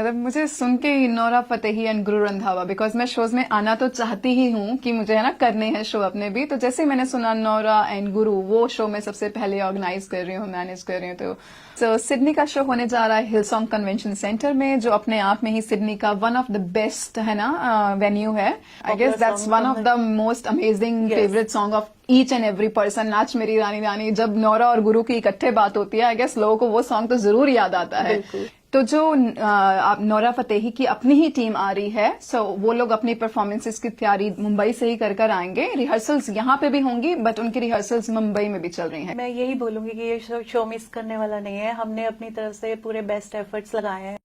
मतलब मुझे सुन के ही Nora Fatehi and Guru Randhawa, because मैं शोज में आना तो चाहती ही हूँ कि मुझे है ना करने हैं शो अपने भी। तो जैसे ही मैंने सुना नोरा एंड गुरु, वो शो मैं सबसे पहले ऑर्गेनाइज कर रही हूँ, मैनेज कर रही हूँ। तो सिडनी का शो होने जा रहा है हिलसॉन्ग कन्वेंशन सेंटर में, जो अपने आप में ही सिडनी का वन ऑफ द बेस्ट है ना वेन्यू है। I guess that's one of the most amazing favourite song of each and every person. नाच मेरी रानी रानी, जब नोरा और गुरु की इकट्ठे बात होती है, आई गेस लोगों को वो सॉन्ग तो जरूर याद आता है। तो जो नोरा फतेही की अपनी ही टीम आ रही है, सो वो लोग अपनी परफॉर्मेंसेस की तैयारी मुंबई से ही कर आएंगे। रिहर्सल्स यहाँ पे भी होंगी, बट उनकी रिहर्सल्स मुंबई में भी चल रही हैं। मैं यही बोलूंगी कि ये शो मिस करने वाला नहीं है। हमने अपनी तरफ से पूरे बेस्ट एफर्ट्स लगाए हैं।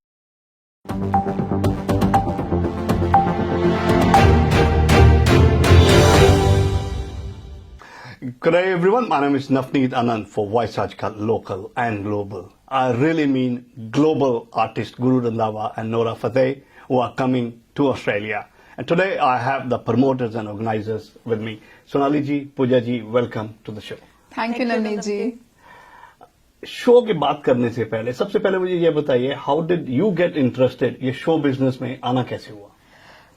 Good day everyone, my name is Navneet Anand for Voice Ajkal Local and Global. I really mean global artist Guru Randhawa and Nora Fateh who are coming to Australia. And today I have the promoters and organizers with me. Sonali ji, Pooja ji, welcome to the show. Thank you Navneet ji. Show की बात करने से पहले सबसे पहले मुझे ये बताइए, how did you get interested, ये शो बिजनेस में आना कैसे हुआ?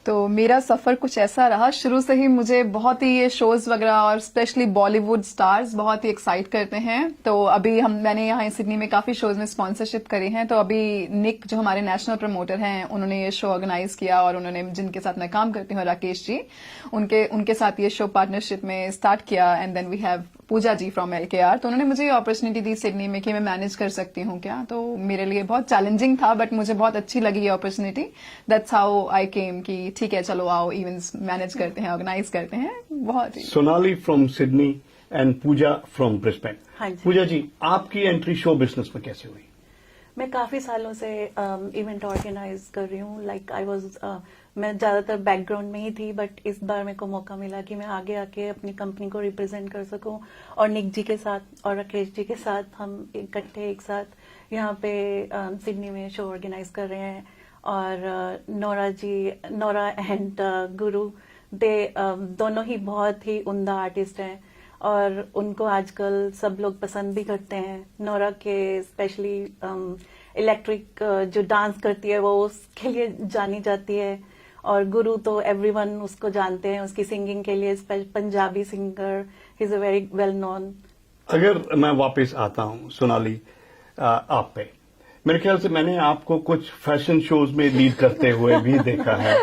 तो मेरा सफर कुछ ऐसा रहा, शुरू से ही मुझे बहुत ही ये शोज वगैरह और स्पेशली बॉलीवुड स्टार्स बहुत ही एक्साइट करते हैं। तो अभी मैंने यहाँ सिडनी में काफी शोज में स्पॉन्सरशिप करी है। तो अभी निक जो हमारे नेशनल प्रमोटर हैं, उन्होंने ये शो ऑर्गेनाइज किया, और उन्होंने जिनके साथ मैं काम करती हूँ, राकेश जी, उनके साथ ये शो पार्टनरशिप में स्टार्ट किया। And then we have Pooja ji from LKR। तो उन्होंने मुझे ये अपॉर्चुनिटी दी सिडनी में कि मैं मैनेज कर सकती हूँ क्या। तो मेरे लिए बहुत चैलेंजिंग था, बट मुझे बहुत अच्छी लगी ये अपॉर्चुनिटी। दैट्स हाउ आई केम कि ठीक है चलो आओ, इवेंट्स मैनेज करते हैं, ऑर्गेनाइज करते हैं। बहुत ही Sonali from Sydney and Pooja from Brisbane. हाँ जी। पूजा जी, आपकी एंट्री शो बिजनेस में कैसे हुई? मैं काफी सालों से इवेंट ऑर्गेनाइज कर रही हूँ। लाइक आई वाज मैं ज्यादातर बैकग्राउंड में ही थी, बट इस बार मेरे को मौका मिला कि मैं आगे आके अपनी कंपनी को रिप्रेजेंट कर सकूं। और निक जी के साथ और राकेश जी के साथ हम इकट्ठे एक साथ यहाँ पे सिडनी में शो ऑर्गेनाइज कर रहे हैं। और नोरा एंड गुरु, दे दोनों ही बहुत ही उम्दा आर्टिस्ट हैं, और उनको आजकल सब लोग पसंद भी करते हैं। नोरा के स्पेशली इलेक्ट्रिक जो डांस करती है वो उसके लिए जानी जाती है, और गुरु तो एवरीवन उसको जानते हैं उसकी सिंगिंग के लिए, Punjabi singer, he is a very well known. अगर मैं वापस आता हूँ सोनाली आप पे, मेरे ख्याल से मैंने आपको कुछ फैशन शोज में लीड करते हुए भी देखा है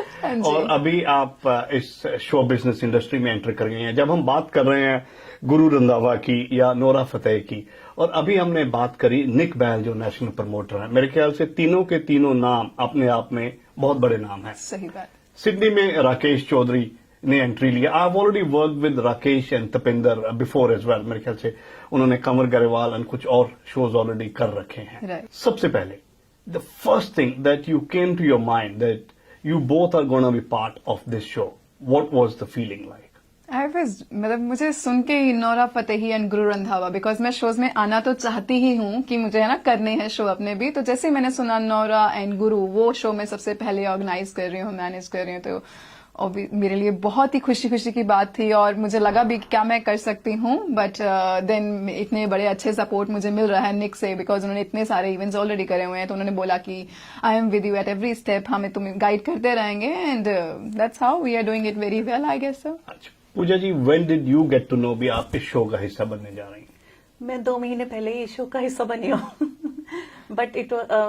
और अभी आप इस शो बिजनेस इंडस्ट्री में एंटर कर गए हैं। जब हम बात कर रहे हैं गुरु रंधावा की या नोरा फतेह की, और अभी हमने बात करी निक बैल जो नेशनल प्रमोटर है, मेरे ख्याल से तीनों के तीनों नाम अपने आप में बहुत बड़े नाम हैं। सही बात। सिडनी में राकेश चौधरी ने एंट्री लिया। I have already work with Rakesh and Tapinder before as well. मेरे ख्याल से उन्होंने कंवर गरेवाल एंड कुछ और शोज ऑलरेडी कर रखे हैं। Right. सबसे पहले the first thing that you came to your mind that you both are gonna be part of this show, what was the feeling like? मतलब मुझे सुन के ही Nora Fatehi and Guru Randhawa, because मैं shows में आना तो चाहती ही हूँ कि मुझे है ना करने हैं शो अपने भी। तो जैसे ही मैंने सुना नोरा एंड गुरु, वो शो मैं सबसे पहले ऑर्गेनाइज कर रही हूँ, मैनेज कर रही हूँ, तो मेरे लिए बहुत ही खुशी की बात थी। और मुझे लगा भी कि क्या मैं कर सकती हूँ, बट देन इतने बड़े अच्छे सपोर्ट मुझे मिल रहा है निक से, बिकॉज उन्होंने इतने सारे इवेंट्स ऑलरेडी करे हुए हैं। तो उन्होंने बोला कि I am with you at every step, हमें तुम्हें गाइड करते रहेंगे, and that's how we are doing it very well, I guess so. Pooja ji, when did you get to know भी आप इस शो का हिस्सा बनने जा रही हैं? मैं 2 महीने पहले ही इस शो का हिस्सा बनी हूँ बट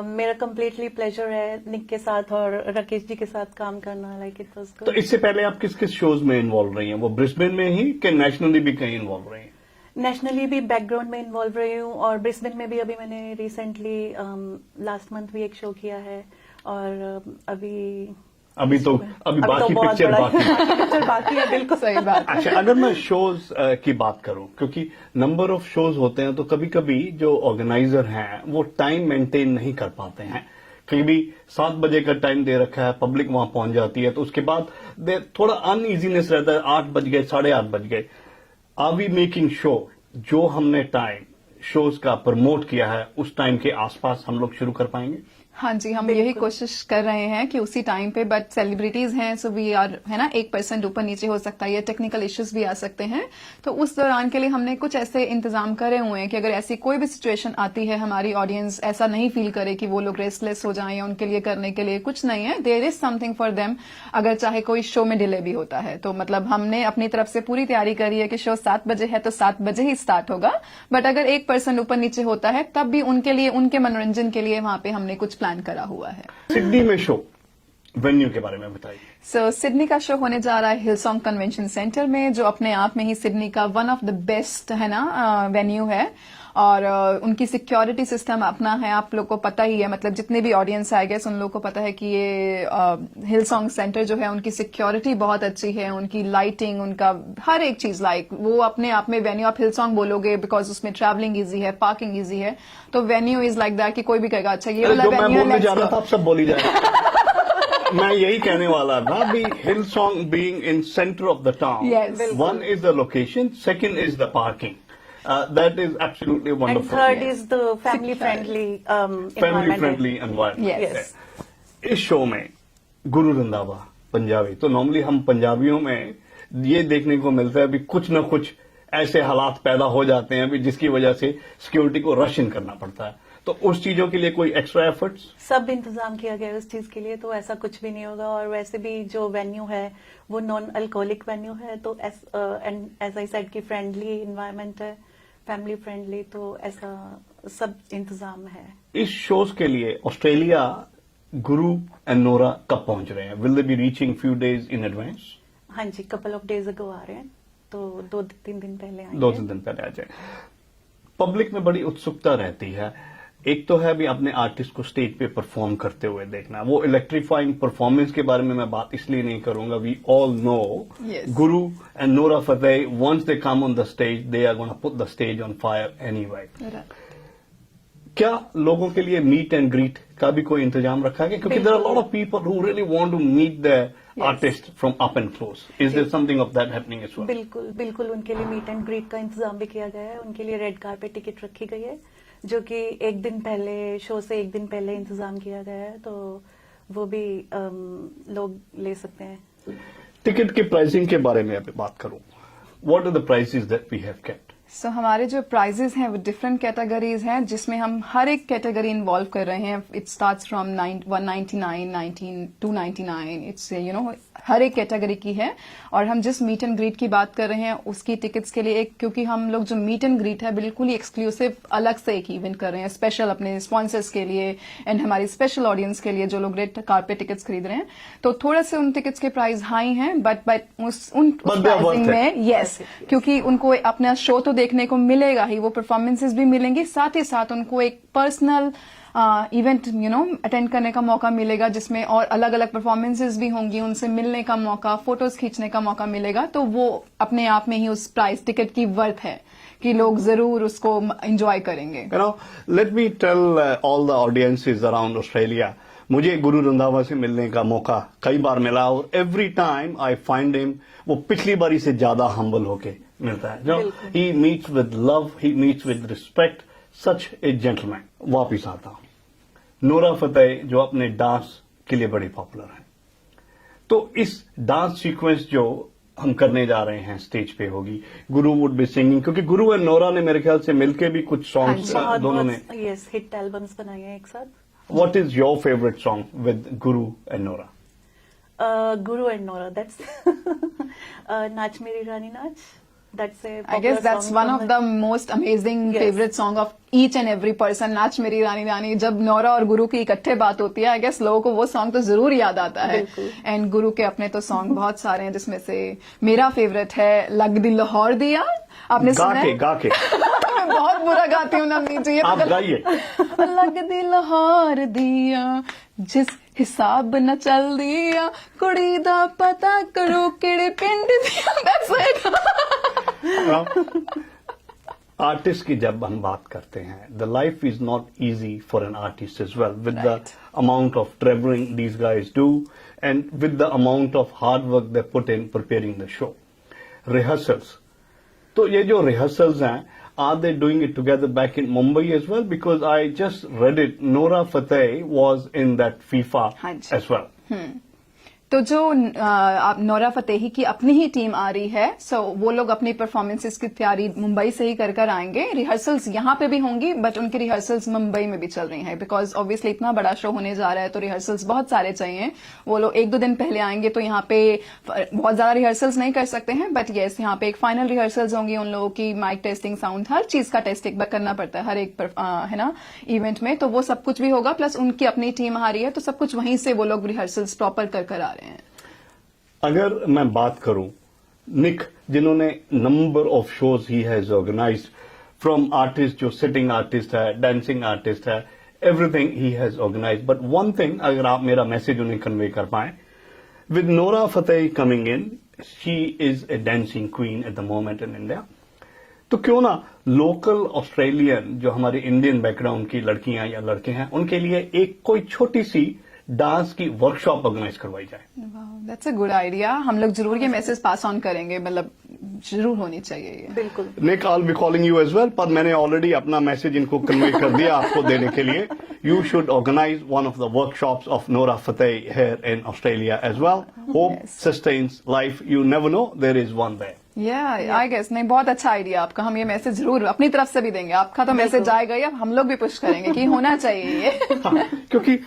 मेरा कम्प्लीटली प्लेजर है निक के साथ और राकेश जी के साथ काम करना। Like it was good. तो इससे पहले आप किस किस शोज में इन्वॉल्व रही हैं? वो ब्रिस्बेन में ही कि नेशनली भी कहीं इन्वॉल्व रही हैं? नेशनली भी बैकग्राउंड में इन्वॉल्व रही हूँ, और ब्रिस्बेन में भी अभी मैंने रिसेंटली लास्ट मंथ भी एक शो किया है। और अभी बाकी पिक्चर बाकी है। बिल्कुल सही बात। अच्छा, अगर मैं शोज की बात करूं, क्योंकि नंबर ऑफ शोज होते हैं, तो कभी कभी जो ऑर्गेनाइजर हैं वो टाइम मेंटेन नहीं कर पाते हैं। कभी 7 बजे का टाइम दे रखा है, पब्लिक वहां पहुंच जाती है, तो उसके बाद थोड़ा अनइजीनेस रहता है, 8 बज गए, 8:30 बज गए। आर वी मेकिंग शो जो हमने टाइम शोज का प्रमोट किया है उस टाइम के आसपास हम लोग शुरू कर पाएंगे? हाँ जी, हम यही कोशिश कर रहे हैं कि उसी टाइम पे, बट सेलिब्रिटीज हैं सो वी आर, है ना, 1% ऊपर नीचे हो सकता है, या टेक्निकल इश्यूज भी आ सकते हैं। तो उस दौरान के लिए हमने कुछ ऐसे इंतजाम करे हुए हैं कि अगर ऐसी कोई भी सिचुएशन आती है, हमारी ऑडियंस ऐसा नहीं फील करे कि वो लोग रेस्टलेस हो जाएं, या उनके लिए करने के लिए कुछ नहीं है, there is something for them. अगर चाहे कोई शो में डिले भी होता है तो मतलब हमने अपनी तरफ से पूरी तैयारी करी है कि शो 7 बजे है तो 7 बजे ही स्टार्ट होगा, बट अगर 1% ऊपर नीचे होता है तब भी उनके लिए, उनके मनोरंजन के लिए वहां पे हमने कुछ प्लान करा हुआ है। सिडनी में शो वेन्यू के बारे में बताइए। सो सिडनी का शो होने जा रहा है हिलसोंग कन्वेंशन सेंटर में, जो अपने आप में ही सिडनी का वन ऑफ द बेस्ट, है ना, वेन्यू है। और उनकी सिक्योरिटी सिस्टम अपना है, आप लोग को पता ही है, मतलब जितने भी ऑडियंस आए गए उन लोगों को पता है कि ये हिलसोंग सेंटर जो है उनकी सिक्योरिटी बहुत अच्छी है, उनकी लाइटिंग, उनका हर एक चीज, लाइक वो अपने आप में वेन्यू, आप हिलसोंग बोलोगे बिकॉज उसमें ट्रैवलिंग इजी है, पार्किंग इजी है, तो वेन्यू इज लाइक दैट कि कोई भी कहेगा अच्छा ये वाला जो मैं वेन्यू बोलने जा रहा है। था आप सब बोली जाए। मैं यही कहने वाला था भी, Hillsong being in centre of the town, Yes. One is the location, second is the parking, that is absolutely And wonderful. third is the family friendly family environment. Friendly environment. Yes. इस show में गुरु रंधावा पंजाबी, तो normally हम पंजाबियों में ये देखने को मिलता है भी कुछ ना कुछ ऐसे हालात पैदा हो जाते हैं भी जिसकी वजह से सिक्योरिटी को रश इन करना पड़ता है, तो उस चीजों के लिए कोई एक्स्ट्रा एफर्ट्स? सब इंतजाम किया गया है उस चीज के लिए, तो ऐसा कुछ भी नहीं होगा। और वैसे भी जो वेन्यू है वो नॉन अल्कोहलिक वेन्यू है, तो एज आई सेड की फ्रेंडली इन्वायरमेंट है, फैमिली फ्रेंडली, तो ऐसा सब इंतजाम है। इस शोज के लिए ऑस्ट्रेलिया गुरु एंड नोरा कब पहुंच रहे हैं? Will they be reaching few days in advance? हाँ जी, कपल ऑफ डेज अगो आ रहे हैं, तो 2-3 दिन पहले आएंगे। 2-3 दिन पहले आ जाए। पब्लिक में बड़ी उत्सुकता रहती है, एक तो है भी अपने आर्टिस्ट को स्टेज पे परफॉर्म करते हुए देखना, वो इलेक्ट्रीफाइंग परफॉर्मेंस के बारे में मैं बात इसलिए नहीं करूंगा, we all know Yes. Guru and Nora Fatehi, once they come on the stage they are gonna put the stage on fire anyway. क्या लोगों के लिए मीट एंड ग्रीट का भी कोई इंतजाम रखा गया? क्योंकि there are lot of people who really want to meet the artist from up and close, is there something of that happening as well? बिल्कुल बिल्कुल, उनके लिए मीट एंड ग्रीट का इंतजाम भी किया गया है। उनके लिए रेड कार्पेट टिकट रखी गई है, जो कि एक दिन पहले, शो से एक दिन पहले इंतजाम किया गया है, तो वो भी लोग ले सकते हैं। टिकट के प्राइसिंग के बारे में अभी बात करूं, what are the prices that we have kept? So हमारे जो प्राइजेस हैं वो डिफरेंट कैटेगरीज हैं, जिसमें हम हर एक कैटेगरी इन्वॉल्व कर रहे हैं। It starts from 199, 299, it's her एक कैटेगरी की है। और हम जिस मीट एंड ग्रीट की बात कर रहे हैं उसकी टिकट्स के लिए एक, क्योंकि हम लोग जो मीट एंड ग्रीट है बिल्कुल ही एक्सक्लूसिव अलग से एक इवेंट कर रहे हैं, स्पेशल अपने स्पॉन्सर्स के लिए एंड हमारी स्पेशल ऑडियंस के लिए जो लोग रेड कार्पेट टिकट्स खरीद रहे हैं। तो थोड़ा से उन टिकट्स के प्राइस हाई हैं, बट उस प्राइसिंग में यस, क्योंकि उनको अपना शो तो देखने को मिलेगा ही, वो परफॉर्मेंसेस भी मिलेंगी, साथ ही साथ उनको एक पर्सनल इवेंट अटेंड करने का मौका मिलेगा, जिसमें और अलग अलग परफॉर्मेंसेस भी होंगी, उनसे मिलने का मौका, फोटोज खींचने का मौका मिलेगा। तो वो अपने आप में ही उस प्राइस टिकट की वर्थ है कि लोग जरूर उसको एंजॉय करेंगे। Let me tell all the audiences around Australia, मुझे गुरु रंधावा से मिलने का मौका कई बार मिला और every time I find him, वो पिछली बारी से ज्यादा हम्बल होके मिलता है। He meets with love, he meets with respect, such A gentleman. वापिस आता हूं, नोरा फतेही जो अपने डांस के लिए बड़ी पॉपुलर है, तो इस डांस सीक्वेंस जो हम करने जा रहे हैं स्टेज पे होगी, गुरु वुड बी सिंगिंग, क्योंकि गुरु और नोरा ने मेरे ख्याल से मिलके भी कुछ सॉन्ग्स दोनों ने यस हिट एल्बम्स बनाए हैं एक साथ। What is your favorite song with Guru and Nora? Guru and Nora, that's Naach Meri Rani Naach. That's a I guess popular that's song one from of the most amazing Yes. favorite song of each and every person. नाच मेरी रानी रानी, जब नौरा और गुरु की इकट्ठे बात होती है, I guess लोगों को वो सॉन्ग तो जरूर याद आता है। बिल्कुल। एंड गुरु के अपने तो सॉन्ग बहुत सारे हैं, जिसमें से मेरा फेवरेट है लग दिल लाहौर दिया। आपने सुना है? गा के मैं बहुत बुरा गाती हूँ ना, नीचे आप गाइए। लग दिल लाहौर दिया जिस हिसाब न चल दिया, कुड़ी दा पता करो केड़े पिंड दिया। That's it. आर्टिस्ट की जब हम बात करते हैं, the life is not easy for an artist as well, with the Right. Amount of travelling these guys do and with the amount of hard work they put in preparing the show, rehearsals. तो ये जो rehearsals हैं, are they doing it together back in Mumbai as well? Because I just read it, Nora Fateh was in that FIFA हाँ जी। as well. तो जो आप Nora Fatehi की अपनी ही टीम आ रही है, सो वो लोग अपनी परफॉर्मेंसेस की तैयारी मुंबई से ही कर आएंगे। रिहर्सल्स यहाँ पे भी होंगी, बट उनकी रिहर्सल्स मुंबई में भी चल रही हैं, बिकॉज ऑब्वियसली इतना बड़ा शो होने जा रहा है तो रिहर्सल्स बहुत सारे चाहिए। वो लोग 1-2 दिन पहले आएंगे तो यहाँ पे बहुत ज्यादा रिहर्सल्स नहीं कर सकते हैं, बट येस यहाँ पे एक फाइनल रिहर्सल्स होंगी उन लोगों की, माइक टेस्टिंग, साउंड, हर चीज का टेस्टिंग करना पड़ता है हर एक है ना इवेंट में, तो वो सब कुछ भी होगा। प्लस उनकी अपनी टीम आ रही है तो सब कुछ वहीं से वो लोग रिहर्सल्स प्रॉपर कर आ रहे हैं। अगर मैं बात करूं निक, जिन्होंने number of shows he has organized, from artist जो सिटिंग आर्टिस्ट है, डांसिंग आर्टिस्ट है, everything he has organized, but one thing अगर आप मेरा मैसेज उन्हें कन्वे कर पाए, with Nora Fatehi coming in, she is a dancing queen at the moment in India, तो क्यों ना लोकल ऑस्ट्रेलियन जो हमारे इंडियन बैकग्राउंड की लड़कियां या लड़के हैं उनके लिए एक कोई छोटी सी डांस की वर्कशॉप ऑर्गेनाइज करवाई जाए। That's a good idea. हम लोग जरूर ये मैसेज पास ऑन करेंगे, मतलब जरूर होनी चाहिए ये। बिल्कुल। Nick, I will be calling you as well, पर मैंने ऑलरेडी अपना मैसेज इनको कन्वे कर दिया आपको देने के लिए। You should organize one of the workshops of Nora Fatehi here in Australia as well. Hope sustains life, you never know, there is one there. I guess नहीं, बहुत अच्छा आइडिया आपका। हम ये मैसेज जरूर अपनी तरफ से भी देंगे। आपका तो मैसेज जाएगा ही, अब हम लोग भी पुश करेंगे कि होना चाहिए ये। क्योंकि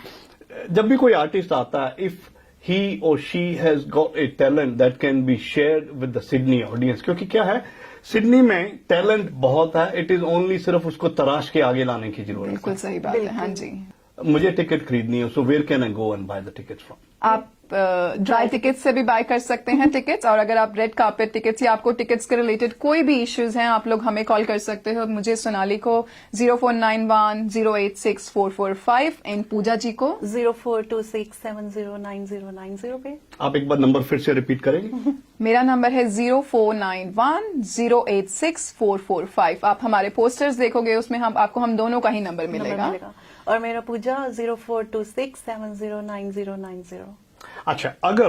जब भी कोई आर्टिस्ट आता है, इफ ही और she has got a talent that can be shared with the Sydney audience, क्योंकि क्या है सिडनी में टैलेंट बहुत है, इट इज ओनली सिर्फ उसको तराश के आगे लाने की जरूरत है। बिल्कुल सही बात है। हाँ जी। मुझे टिकट खरीदनी है, so where can I go and buy the tickets from? आप ड्राई टिकट्स से भी बाय कर सकते हैं टिकट्स, और अगर आप रेड कार्पेट टिकट्स या आपको टिकट्स के रिलेटेड कोई भी इश्यूज हैं, आप लोग हमें कॉल कर सकते हो। मुझे सोनाली को 0491086445 एंड पूजा जी को 0426709090 पे। आप एक बार नंबर फिर से रिपीट करेंगे? मेरा नंबर है 0491086445। आप हमारे पोस्टर्स देखोगे, उसमें हम दोनों का ही नंबर मिलेगा। और मेरा पूजा 0426709090। अच्छा, अगर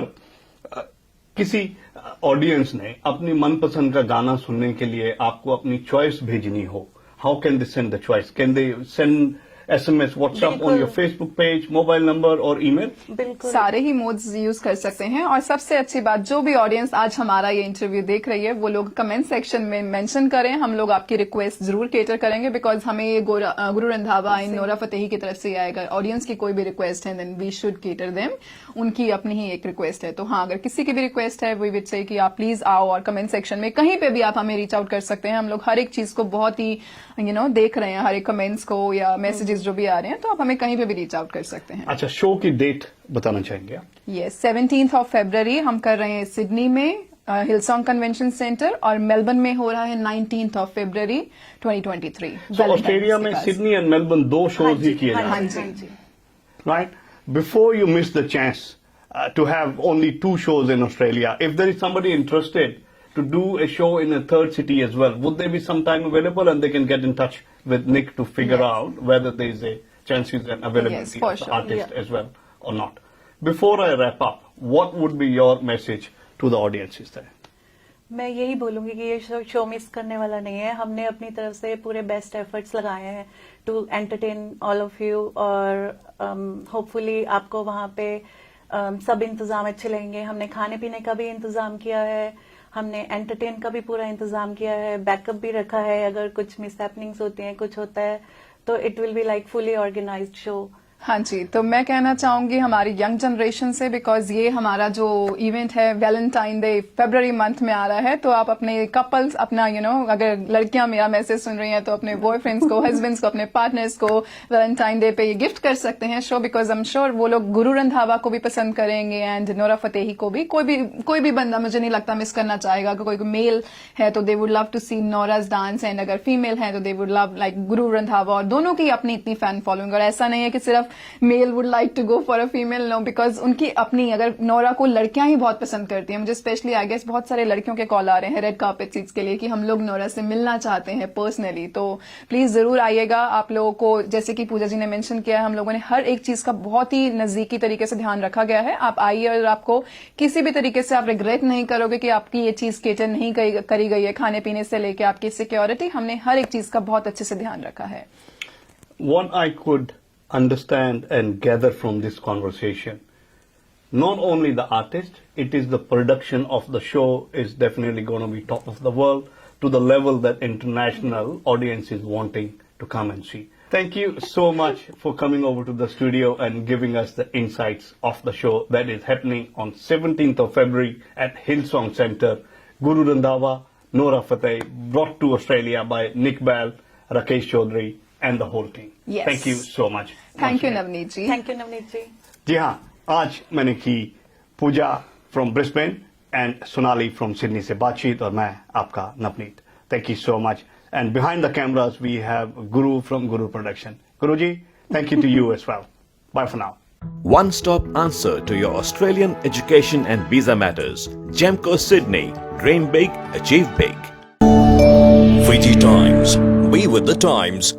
किसी ऑडियंस ने अपनी मनपसंद का गाना सुनने के लिए आपको अपनी चॉइस भेजनी हो, how can they send the choice? Can they send SMS, WhatsApp on your Facebook page, mobile number और ईमेल? बिल्कुल, सारे ही मोड्स यूज कर सकते हैं। और सबसे अच्छी बात, जो भी ऑडियंस आज हमारा ये इंटरव्यू देख रही है, वो लोग कमेंट सेक्शन में मेंशन करें। हम लोग आपकी रिक्वेस्ट जरूर केटर करेंगे, बिकॉज हमें ये गुरु रंधावा इन नोरा फतेही की तरफ से आएगा। ऑडियंस की कोई भी रिक्वेस्ट है, then we should cater them. उनकी अपनी ही एक रिक्वेस्ट है, तो हाँ, अगर किसी की भी रिक्वेस्ट है, वी विल से कि आप प्लीज आओ, और कमेंट सेक्शन में कहीं पे भी आप हमें रीच आउट कर सकते हैं। हम लोग हर एक चीज को बहुत ही देख रहे हैं, हर एक कमेंट्स को या मैसेजेस जो भी आ रहे हैं, तो आप हमें कहीं पे भी रीच आउट कर सकते हैं। अच्छा, शो की डेट बताना चाहेंगे आप? यस, 17th of February हम कर रहे हैं सिडनी में हिलसॉन्ग कन्वेंशन सेंटर, और मेलबर्न में हो रहा है 19th of February 2023। ऑस्ट्रेलिया में सिडनी एंड मेलबर्न 2 शोज ही किए हाँ जाते हैं, जी। right? Before you miss the chance to have only 2 shows in Australia, if there is somebody interested to do a show in a third city as well, would there be some time available and they can get in touch with Nick to figure out whether there is a chances and availability for of the sure. artist as well or not? Before I wrap up, what would be your message to the audiences there? मैं यही बोलूंगी कि ये show miss करने वाला नहीं है। हमने अपनी तरफ से पूरे बेस्ट एफर्ट्स लगाए हैं to entertain all of you, और होपफुली आपको वहाँ पे सब इंतजाम अच्छे लगेंगे। हमने खाने पीने का भी इंतजाम किया है, हमने एंटरटेन का भी पूरा इंतजाम किया है, बैकअप भी रखा है। अगर कुछ मिस हैपनिंग्स होती हैं, कुछ होता है, तो it will be like fully organized show. हाँ जी, तो मैं कहना चाहूंगी हमारी यंग जनरेशन से, बिकॉज ये हमारा जो इवेंट है वैलेंटाइन डे फरवरी मंथ में आ रहा है, तो आप अपने कपल्स, अपना अगर लड़कियां मेरा मैसेज सुन रही हैं, तो अपने बॉयफ्रेंड्स को, हस्बैंड्स को, अपने पार्टनर्स को वैलेंटाइन डे पे ये गिफ्ट कर सकते हैं show, because I am sure वो लोग गुरु रंधावा को भी पसंद करेंगे एंड नोरा फतेही को भी। कोई भी बंदा मुझे नहीं लगता मिस करना चाहेगा। कोई मेल है तो they would love to see Nora's dance, and अगर फीमेल है तो they would love like Guru Randhawa, और दोनों की अपनी इतनी फैन फॉलोइंग। और ऐसा नहीं है कि सिर्फ male would like to go for a female, no, because उनकी अपनी, अगर नोरा को लड़कियां ही बहुत पसंद करती हैं, मुझे स्पेशली आई गेस बहुत सारे लड़कियों के कॉल आ रहे हैं रेड कार्पेट सीट्स के लिए कि हम लोग नोरा से मिलना चाहते हैं पर्सनली, तो प्लीज जरूर आइएगा। आप लोगों को, जैसे कि पूजा जी ने मेंशन किया है, हम लोगों ने हर एक चीज का बहुत ही नजदीकी तरीके से ध्यान रखा गया है। आप आइए और आपको किसी भी तरीके से आप रिग्रेट नहीं करोगे कि आपकी ये चीज केटर नहीं करी गई है, खाने पीने से लेके आपकी सिक्योरिटी, हमने हर एक चीज का बहुत अच्छे से ध्यान रखा है। What I could understand and gather from this conversation, not only the artist, it is the production of the show is definitely going to be top of the world to the level that international audience is wanting to come and see. Thank you so much for coming over to the studio and giving us the insights of the show that is happening on 17th of February at Hillsong Center. Guru Randhawa, Nora Fateh, brought to Australia by Nick Bell, Rakesh Chaudhary, and the whole team. Yes. Thank you so much. Thank you Navneet ji. Thank you Navneet ji. जी हाँ, आज मैंने की Pooja from Brisbane and Sonali from Sydney से बातचीत, और मैं आपका Navneet. Thank you so much. And behind the cameras we have Guru from Guru production. Guru ji, thank you to you as well. Bye for now. One-stop answer to your Australian education and visa matters. Gemco Sydney. Dream big, achieve big. Fiji Times. We with the times.